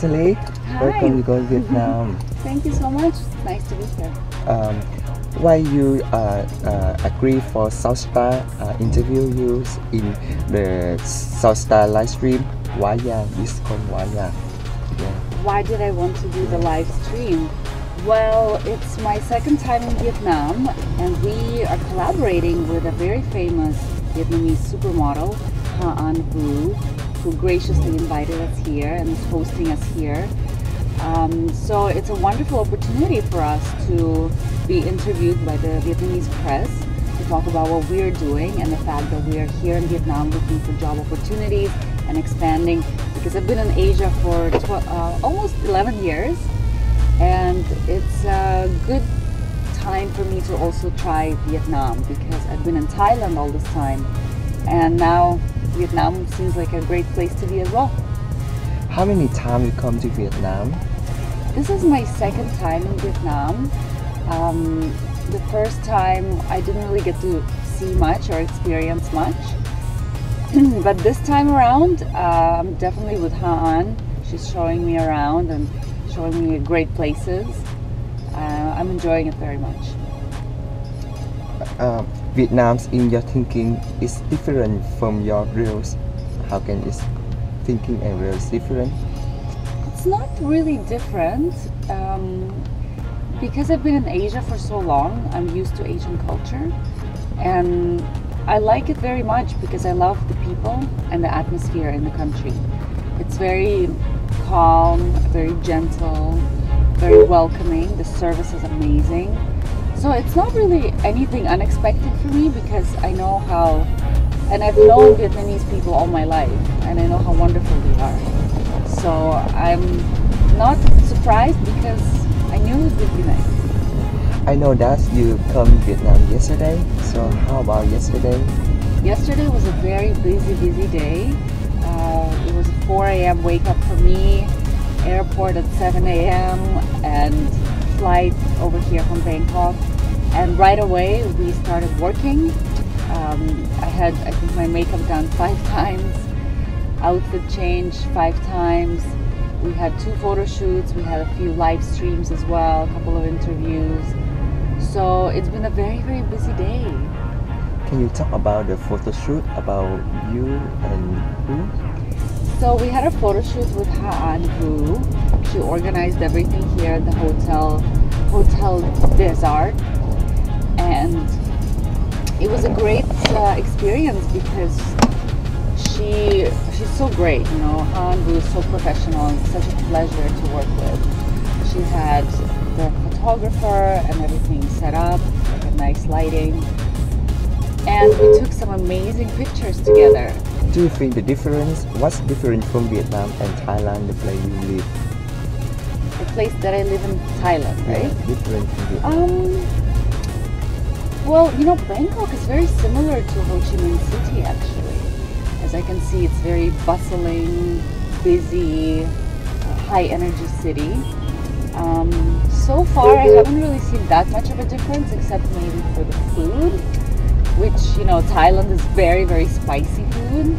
Natalie, Hi. welcome to go Vietnam. Thank you so much. Nice to be here. Why you agree for Saostar interview you in the Saostar live stream? Quá Giang, this called Quá Giang. Yeah. Why did I want to do the live stream? Well, it's my second time in Vietnam, and we are collaborating with a very famous Vietnamese supermodel, Hoa Hậu, who graciously invited us here and is hosting us here. So it's a wonderful opportunity for us to be interviewed by the Vietnamese press to talk about what we're doing and the fact that we are here in Vietnam looking for job opportunities and expanding, because I've been in Asia for almost 11 years, and it's a good time for me to also try Vietnam, because I've been in Thailand all this time, and now Vietnam seems like a great place to be as well. How many times you come to Vietnam? This is my second time in Vietnam. The first time I didn't really get to see much or experience much. But this time around, I'm definitely with Han. She's showing me around and showing me great places. I'm enjoying it very much. Vietnam's in your thinking is different from your reels. How can its thinking and reels different? It's not really different. Because I've been in Asia for so long, I'm used to Asian culture, and I like it very much because I love the people and the atmosphere in the country. It's very calm, very gentle, very welcoming. The service is amazing. So it's not really anything unexpected for me, because I know how, and I've known Vietnamese people all my life, and I know how wonderful they are. So I'm not surprised, because I knew it would be nice. I know that you come to Vietnam yesterday, so how about yesterday? Yesterday was a very busy day. It was a 4 a.m. wake up for me, airport at 7 a.m. and flight over here from Bangkok. And right away we started working. I had, I think, my makeup done 5 times, outfit changed 5 times. We had 2 photo shoots, we had a few live streams as well, a couple of interviews. So it's been a very busy day. Can you talk about the photo shoot, about you and who? So we had a photo shoot with Hoa Hậu. She organized everything here at the Hotel Desert, and it was a great experience, because she's so great, you know. Han was so professional and such a pleasure to work with. She had the photographer and everything set up, like a nice lighting, and we took some amazing pictures together. Do you think the difference, what's different from Vietnam and Thailand, the place you live? The place that I live in, Thailand, right? Yeah, different from Vietnam. Well, you know, Bangkok is very similar to Ho Chi Minh City, actually. As I can see, it's very bustling, busy, high energy city. So far I haven't really seen that much of a difference, except maybe for the food, which, you know, Thailand is very spicy food,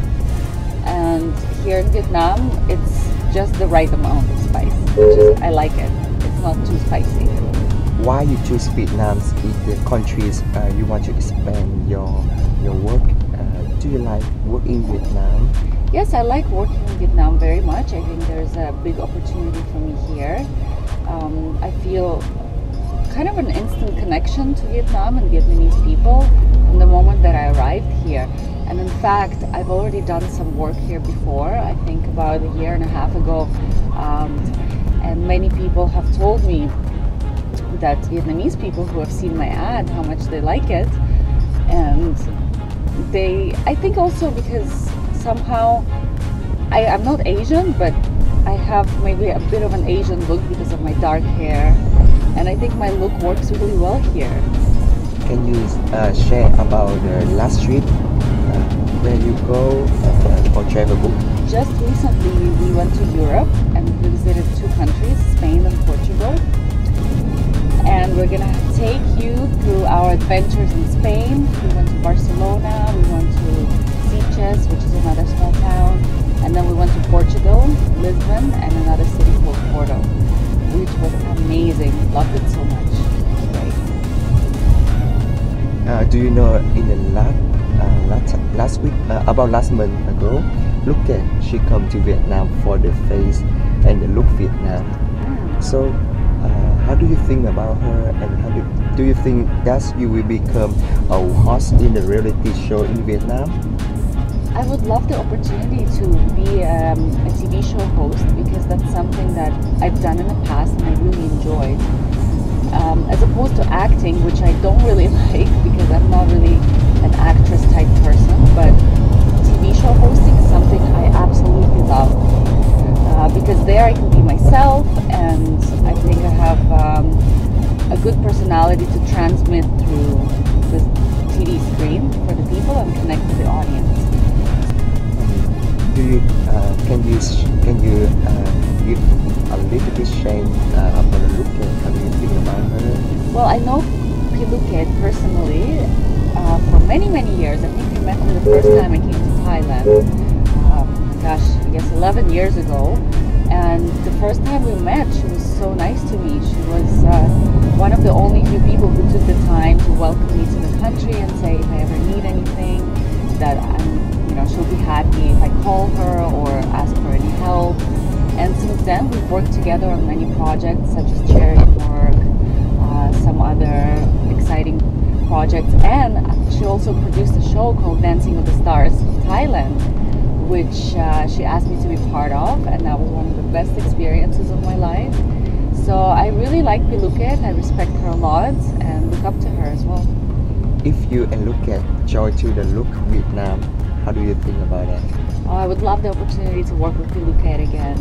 and here in Vietnam it's just the right amount of spice, which is, I like it. It's not too spicy. Why you choose Vietnam if the countries you want to expand your work? Do you like work in Vietnam? Yes, I like working in Vietnam very much. I think there's a big opportunity for me here. I feel kind of an instant connection to Vietnam and Vietnamese people from the moment that I arrived here. And in fact, I've already done some work here before, I think about a year and a half ago. And many people have told me that Vietnamese people who have seen my ad, how much they like it. And I think also because somehow I'm not Asian, but I have maybe a bit of an Asian look because of my dark hair, and I think my look works really well here. Can you share about the last trip, where you go for travel book? Just recently we went to Europe and visited 2 countries, Spain and Portugal. And we're gonna take you through our adventures in Spain. We went to Barcelona, we went to Sitges, which is another small town, and then we went to Portugal, Lisbon, and another city Do you know in the last week, about last month ago, look at she come to Vietnam for the face and the look Vietnam. So how do you think about her, and how do you think that you will become a host in the reality show in Vietnam? I would love the opportunity to be a TV show host, because that's something that I've done in the past and I really enjoyed. As opposed to acting, which I don't really like because I'm not really an actress type person, but TV show hosting is something I absolutely love. Because there I can be myself, and I think I have a good personality to transmit through the TV screen for the people and connect with the audience. Do you can you give a little bit shame about the look at how do you think about her? Well, I know Piluket personally for many years. I think I met her the first time I came to Thailand. Gosh, I guess 11 years ago. And the first time we met, she was so nice to me. She was one of the only few people who took the time to welcome me to the country and say if I ever need anything, that she'll be happy if I call her or ask for any help. And since then, we've worked together on many projects such as charity work, some other exciting projects, and she also produced a show called Dancing with the Stars Thailand, which she asked me to be part of, and that was one of the best experiences of my life. So I really like Piluket, I respect her a lot and look up to her as well. If you look at Joy to the Look Vietnam, how do you think about it? Oh, I would love the opportunity to work with Piluket again.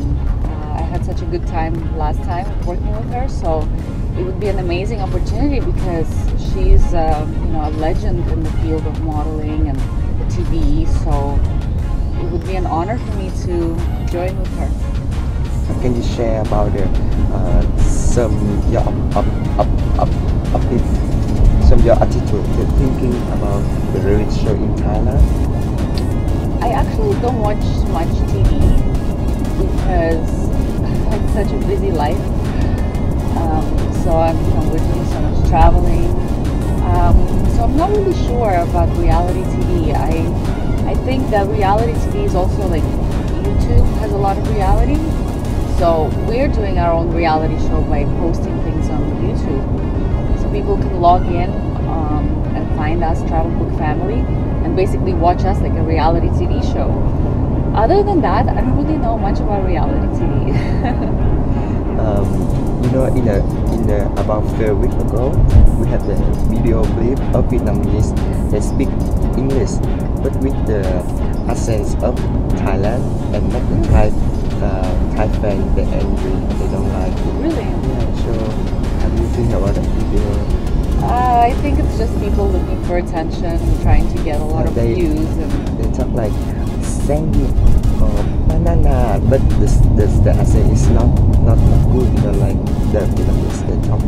I had such a good time last time working with her, so it would be an amazing opportunity because she's a legend in the field of modeling and TV. So it would be an honor for me to join with her. Can you share about some your attitude, the thinking about the reality show in Thailand? I actually don't watch much TV because I had such a busy life. So we're doing so much traveling. So I'm not really sure about reality TV. I think that reality TV is also like YouTube has a lot of reality. So we're doing our own reality show by posting things on YouTube. So people can log in and find us, Travel Book Family, and basically watch us like a reality TV show. Other than that, I don't really know much about reality TV. In about 4 weeks ago, we had the video clip of Vietnamese. They speak English, but with the accents of Thailand, and not the Thai fans. They angry, they don't like it. Really? Yeah. So, how do you think about that video? I think it's just people looking for attention, trying to get a lot of views. And they talk like sandwich or banana, but the accent is not good. Like the Vietnamese, they talk.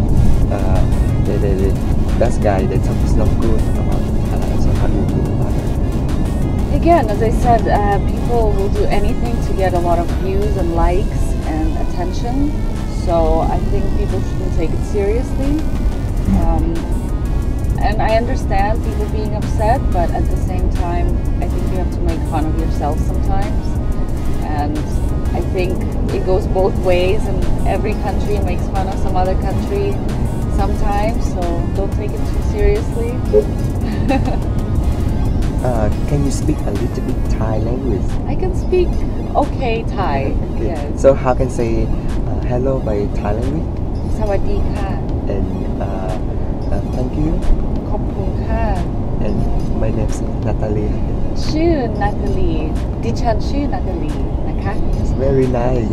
That guy they talk is not good about Thailand. So how do you think about it? Again, as I said, people will do anything to get a lot of views and likes and attention. So I think people shouldn't take it seriously. And I understand people being upset, but at the same time, I think you have to make fun of yourself sometimes. And I think it goes both ways, and every country makes fun of some other country sometimes, so don't take it too seriously. Can you speak a little bit Thai language? I can speak okay Thai. Okay. Yes. So how can say hello by Thai language? สวัสดีค่ะ And thank you. ขอบคุณค่ะ And my name is Natalie. ชื่อ Natalie ดิฉันชื่อ Natalie นะคะ It's very nice.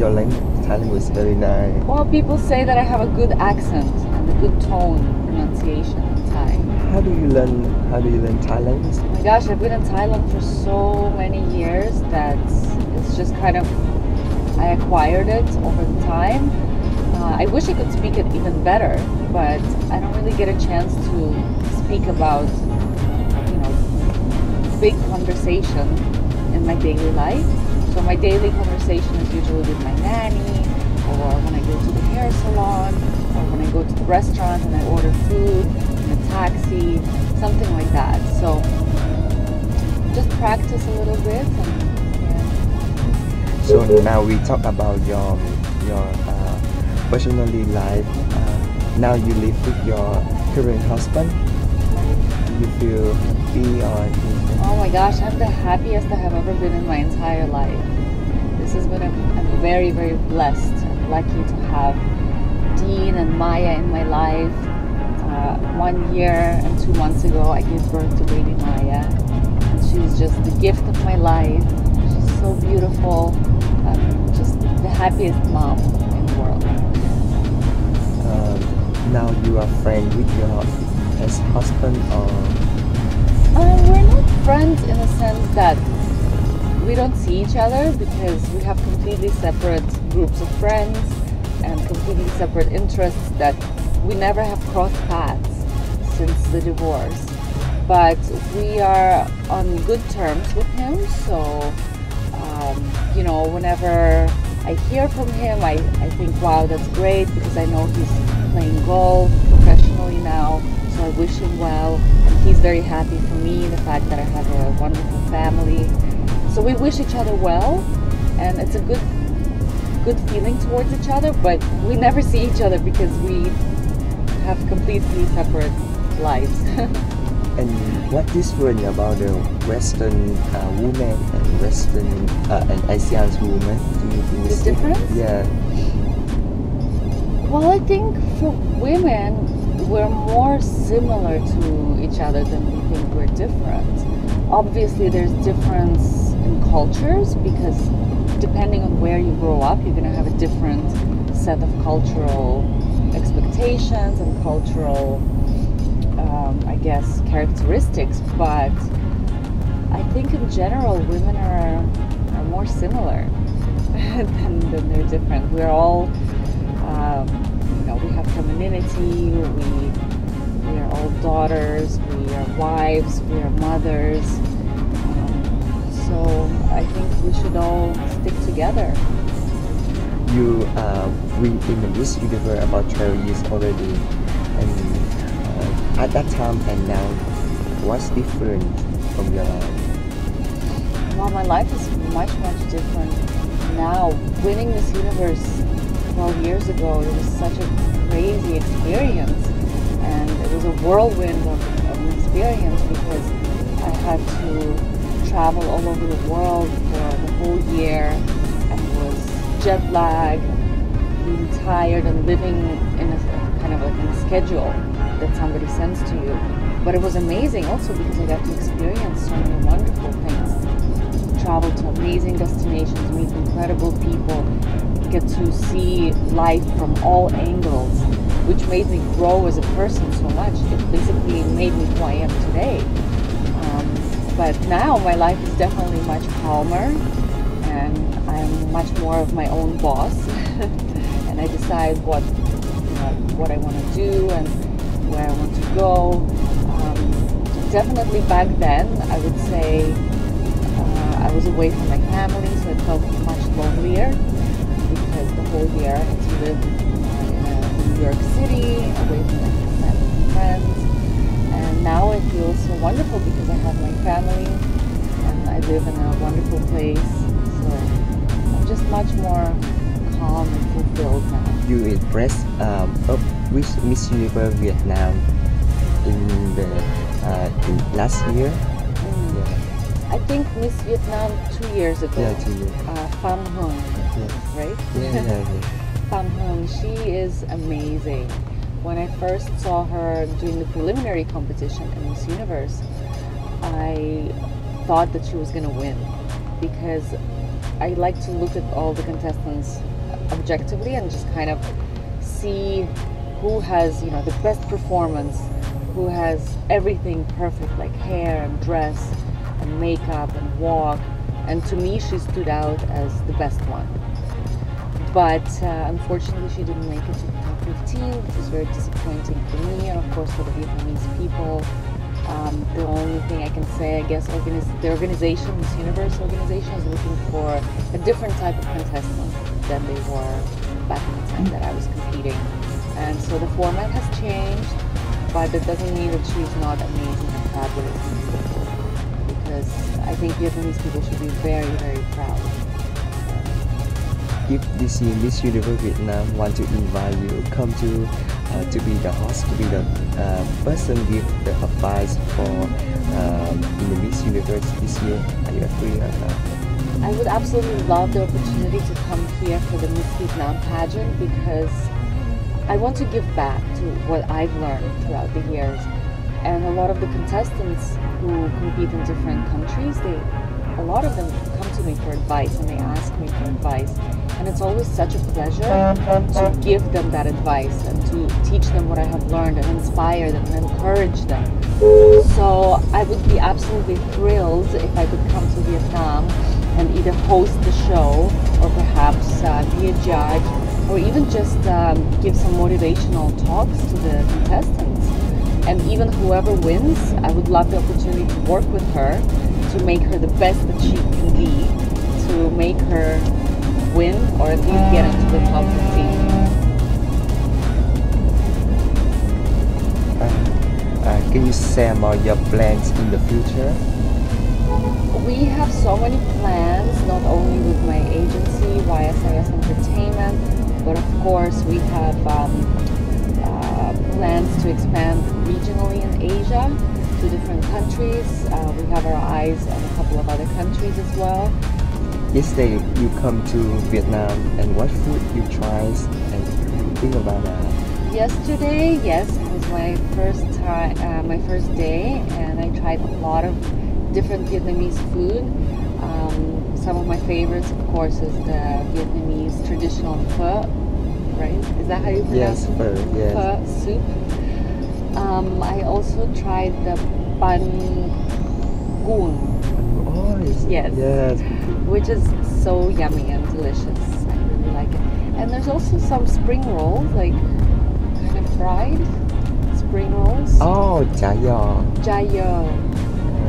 Your language, Thai language is very nice. Well, people say that I have a good accent and a good tone, pronunciation in Thai. How do you learn Thai language? Oh my gosh, I've been in Thailand for so many years that it's just kind of, I acquired it over the time. I wish I could speak it even better, but I don't really get a chance to speak about, big conversation in my daily life. So my daily conversation is usually with my nanny, or when I go to the hair salon, or when I go to the restaurant and I order food in a taxi, something like that. So just practice a little bit. And, yeah. So now we talk about your personally life. Now you live with your current husband. Do you feel happy or? Oh my gosh, I'm the happiest I have ever been in my entire life. This has been I'm very, very blessed and lucky to have Dean and Maya in my life. 1 year and 2 months ago, I gave birth to baby Maya, and she's just the gift of my life. She's so beautiful, just the happiest mom in the world. Now you are friends with your ex-husband, or? We're not friends in the sense that we don't see each other, because we have completely separate groups of friends and completely separate interests that we never have crossed paths since the divorce. But we are on good terms with him, so you know, whenever I hear from him, I think, wow, that's great, because I know he's playing golf professionally now, so I wish him well. And he's very happy for me, the fact that I have a wonderful family. So we wish each other well, and it's a good feeling towards each other, but we never see each other because we have completely separate lives. And what different about the Western woman and Western and Asian woman? Do you think The difference? Yeah. Well, I think for women, we're more similar to each other than we think we're different. Obviously, there's difference in cultures, because depending on where you grow up, you're going to have a different set of cultural expectations and cultural, I guess, characteristics. But I think in general, women are more similar than they're different. We're all, you know, we have femininity, we are all daughters, we are wives, we are mothers. So I think we should all stick together. You read in the Miss Universe about 12 years already, and at that time and now, what's different from your life? Well, my life is much different now. Winning Miss Universe 12 years ago, it was such a crazy experience, and it was a whirlwind of an experience, because I had to travel all over the world for the whole year, and was jet lagged, being tired, and living in a kind of like a schedule that somebody sends to you. But it was amazing also because I got to experience so many wonderful things. Travel to amazing destinations, meet incredible people, get to see life from all angles, which made me grow as a person so much. It basically made me who I am today. But now my life is definitely much calmer, and I'm much more of my own boss, and I decide what I want to do and where I want to go. Definitely back then, I would say I was away from my family, so it felt much lonelier, because the whole year I had to live in New York City, away from my family and friends. And now I feel so wonderful because I have my family and I live in a wonderful place. So I'm just much more calm and fulfilled now. You impressed with Miss Universe Vietnam in last year? Yeah. I think Miss Vietnam 2 years ago. Yeah, 2 years. Pham Hung, right? Yeah. Pham Hung, she is amazing. When I first saw her doing the preliminary competition in Miss Universe, I thought that she was going to win, because I like to look at all the contestants objectively and just kind of see who has, the best performance, who has everything perfect, like hair and dress and makeup and walk. And to me, she stood out as the best one. But unfortunately, she didn't make it to the top 15, which was very disappointing for me, and of course for the Vietnamese people. The only thing I can say, I guess, the organization, Miss Universe organization, is looking for a different type of contestant than they were back in the time that I was competing. And so the format has changed. but it doesn't mean that she's not amazing and fabulous. Because I think Vietnamese people should be very, very proud. If this year Miss Universe Vietnam want to invite you, come to be the host, to be the person give the advice for in the Miss Universe this year, are you agree or not? I would absolutely love the opportunity to come here for the Miss Vietnam pageant because I want to give back to what I've learned throughout the years. And a lot of the contestants who compete in different countries, a lot of them come to me for advice and they ask me for advice. And it's always such a pleasure to give them that advice and to teach them what I have learned and inspire them and encourage them. So I would be absolutely thrilled if I could come to Vietnam and either host the show or perhaps be a judge or even just give some motivational talks to the contestants. And even whoever wins, I would love the opportunity to work with her to make her the best that she can be, to make her win or at least get into the top 15. Can you share more your plans in the future? We have so many plans, not only with my agency, YSIS Entertainment, but of course we have plans to expand regionally in Asia to different countries. We have our eyes on a couple of other countries as well. Yesterday you come to Vietnam and what food you try and think about that? Yesterday, yes, it was my first day, and I tried a lot of different Vietnamese food. Some of my favorites, of course, is the Vietnamese traditional pho, right? Is that how you pronounce it? Yes, pho, yes. Pho soup. I also tried the bun goon. Oh, yes. Yes. Which is so yummy and delicious. I really like it. And there's also some spring rolls, like kind of fried spring rolls. Oh, chả giò. Chả giò.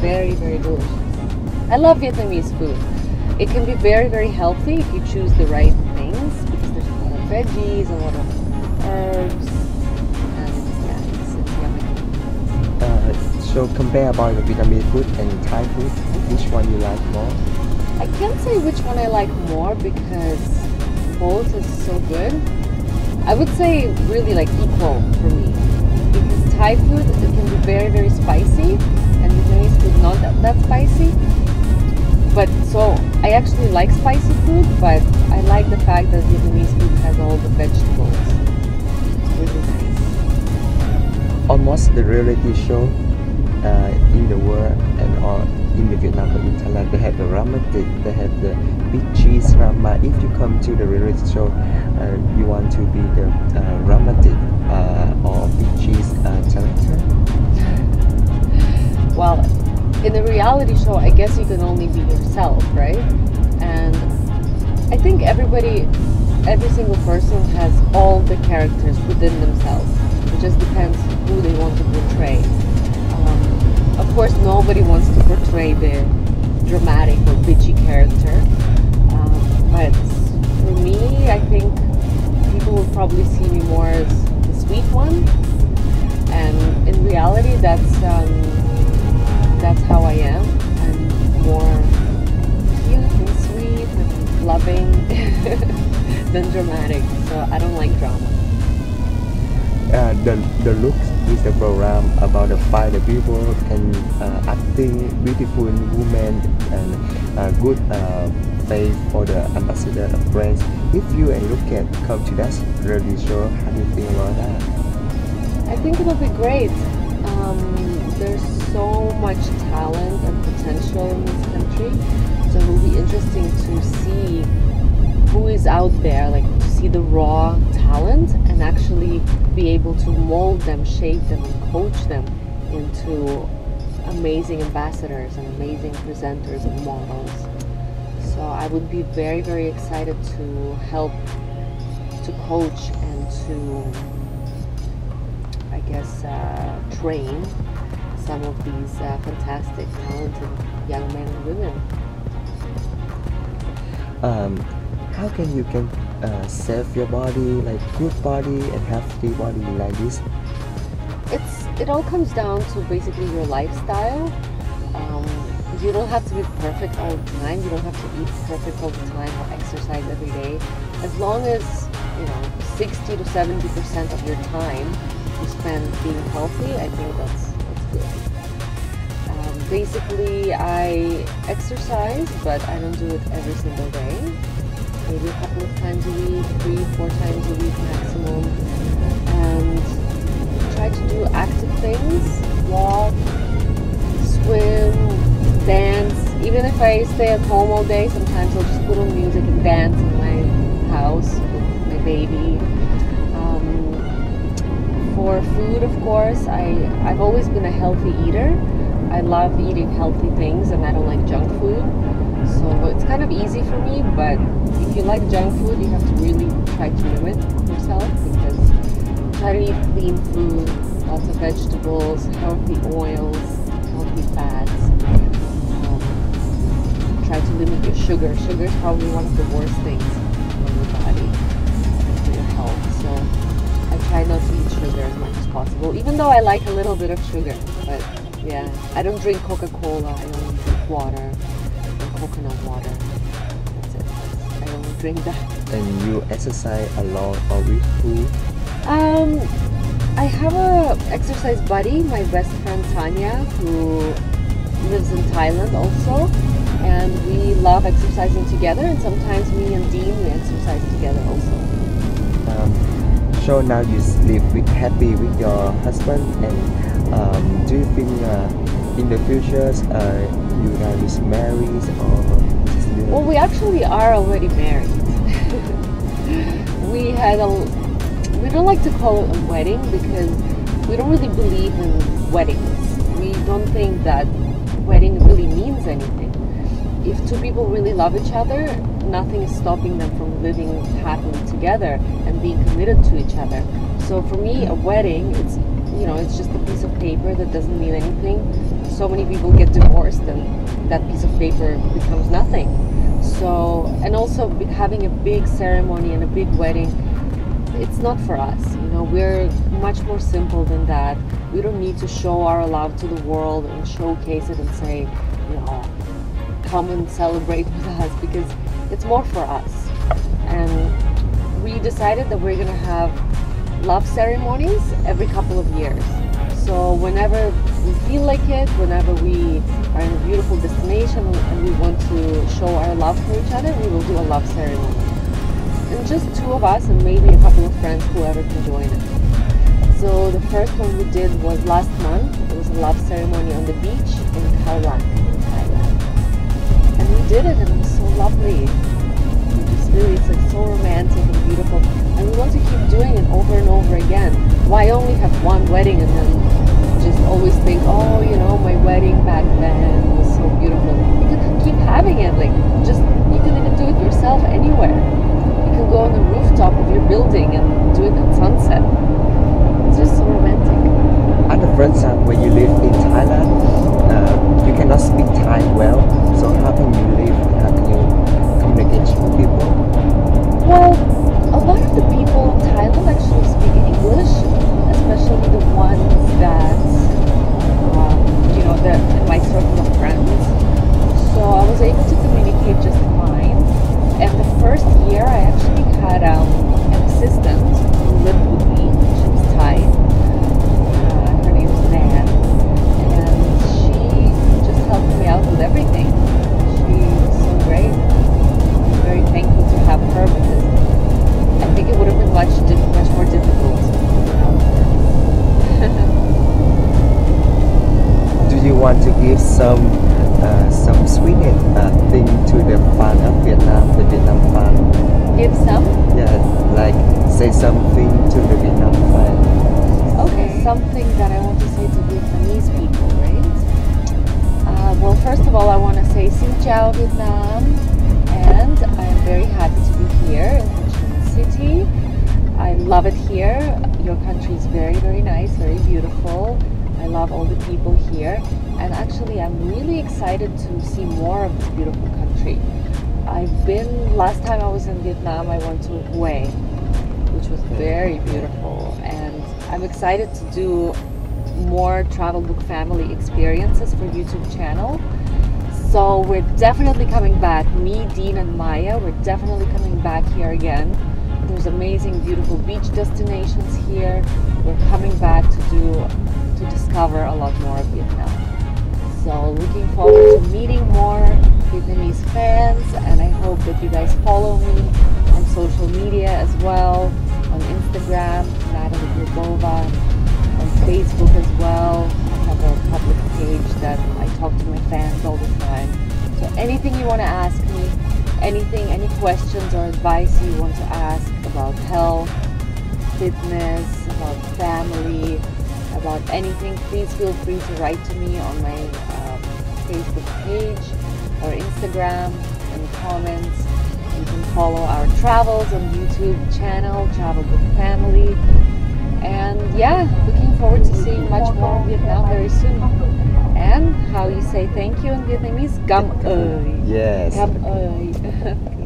Very, very delicious. I love Vietnamese food. It can be very, very healthy if you choose the right things because there's a lot of veggies, a lot of herbs, and yeah, it's yummy. So compare about the Vietnamese food and Thai food, which one you like more? I can't say which one I like more because both is so good. I would say really like equal for me because Thai food it can be very, very spicy and Vietnamese food not that spicy. But so I actually like spicy food, but I like the fact that Vietnamese food has all the vegetables. It's really nice. Almost the reality show in the world and or in the Vietnam or in Thailand, they have the romantic, they have the big cheese drama. If you come to the reality show, you want to be the romantic or big cheese character? Well, in a reality show, I guess you can only be yourself, right? And I think every single person has all the characters within themselves. It just depends who they want to portray. Of course, nobody wants to portray the dramatic or bitchy character. But for me, I think people will probably see me more as the sweet one. And in reality, that's how I am. I'm more cute and sweet and loving than dramatic. So I don't like drama. The look is the program about the find the people and acting beautiful women and good face for the ambassador of brands. If you and look at come to that reality show, how do you feel about that? I think it'll be great. There's so much talent and potential in this country, so it will be interesting to see who is out there, like to see the raw talent and actually be able to mold them, shape them, and coach them into amazing ambassadors and amazing presenters and models. So I would be very, very excited to help to coach and to, I guess, train some of these fantastic, talented young men and women. How can you save your body, like good body and healthy body like this? it all comes down to basically your lifestyle. You don't have to be perfect all the time. You don't have to eat perfect all the time or exercise every day. As long as 60 to 70% of your time you spend being healthy, I think that's good. Basically, I exercise, but I don't do it every single day. Maybe a couple of times a week, 3-4 times a week maximum, and try to do active things: walk, swim, dance. Even if I stay at home all day, sometimes I'll just put on music and dance in my house with my baby. For food, of course, I've always been a healthy eater. I love eating healthy things, and I don't like junk food. So it's kind of easy for me, but if you like junk food, you have to really try to limit yourself, because try to eat clean food, lots of vegetables, healthy oils, healthy fats. Try to limit your sugar. Sugar is probably one of the worst things for your body, for your health. So I try not to eat sugar as much as possible, even though I like a little bit of sugar. But yeah, I don't drink Coca-Cola. I only drink water and coconut water. That's it. I only drink that. And you exercise alone or with who? I have a exercise buddy, my best friend Tanya, who lives in Thailand also, and we love exercising together. And sometimes me and Dean, we exercise together also. So now you live happy with your husband, and do you think in the future you guys married or? Well, we actually are already married. We don't like to call it a wedding because we don't really believe in weddings. We don't think that wedding really means anything. If two people really love each other, nothing is stopping them from living happily together and being committed to each other. So for me, a wedding, it's just a piece of paper that doesn't mean anything. So many people get divorced and that piece of paper becomes nothing. So, and also having a big ceremony and a big wedding, it's not for us. We're much more simple than that. We don't need to show our love to the world and showcase it and say, come and celebrate with us, because it's more for us. And we decided that we're gonna have love ceremonies every couple of years. So whenever we feel like it, whenever we are in a beautiful destination and we want to show our love for each other, we will do a love ceremony. And just two of us and maybe a couple of friends, whoever can join us. So the first one we did was last month. It was a love ceremony on the beach in Khao Lak in Thailand. And we did it, and it was so lovely. It's like so romantic and beautiful, and we want to keep doing it over and over again. Why only have one wedding and then just always think, my wedding back then was so beautiful? You can keep having it, you can even do it yourself anywhere. You can go on the rooftop of your building and do it at sunset. It's just so romantic. At the first time when you live in Thailand, you cannot speak Thai well, so how can you live? How can you communicate with people? Well, a lot of the people in Thailand actually speak English, especially the ones that, they're in my circle of friends. So I was able to communicate just fine. And the first year I actually had an assistant who lived with me. She was Thai. Her name was Nan. And she just helped me out with everything. She was so great. I'm very thankful to have her, because I think it would have been much more difficult without her. Do you want to give some sweet thing to the fan of Vietnam, the Vietnam fan? Give some? Yeah, like say something to the Vietnam fan. Okay, something that I want to say to Vietnamese people, right? Well, first of all, I want to say Xin Chào Vietnam, and I am very happy to be here in Ho Chi Minh City. I love it here. Your country is very, very nice, very beautiful. I love all the people here, and actually I'm really excited to see more of this beautiful country. Last time I was in Vietnam, I went to Hue, which was very beautiful, and I'm excited to do more travel book family experiences for YouTube channel. So we're definitely coming back. Me, Dean, and Maya, we're definitely coming back here again. There's amazing, beautiful beach destinations here. We're coming back to discover a lot more of Vietnam. So looking forward to meeting more Vietnamese fans, and I hope that you guys follow me on social media as well, on Instagram, Natalie Glebova, on Facebook as well. I have a public page that I talk to my fans all the time. So anything you want to ask me, anything, any questions or advice you want to ask about health, fitness, about family, about anything, please feel free to write to me on my Facebook page or Instagram in the comments. You can follow our travels on YouTube channel, Travel Book Family. And yeah, looking forward to seeing much more of Vietnam very soon. And how you say thank you in Vietnamese? Cảm ơn. Yes. Cảm ơn.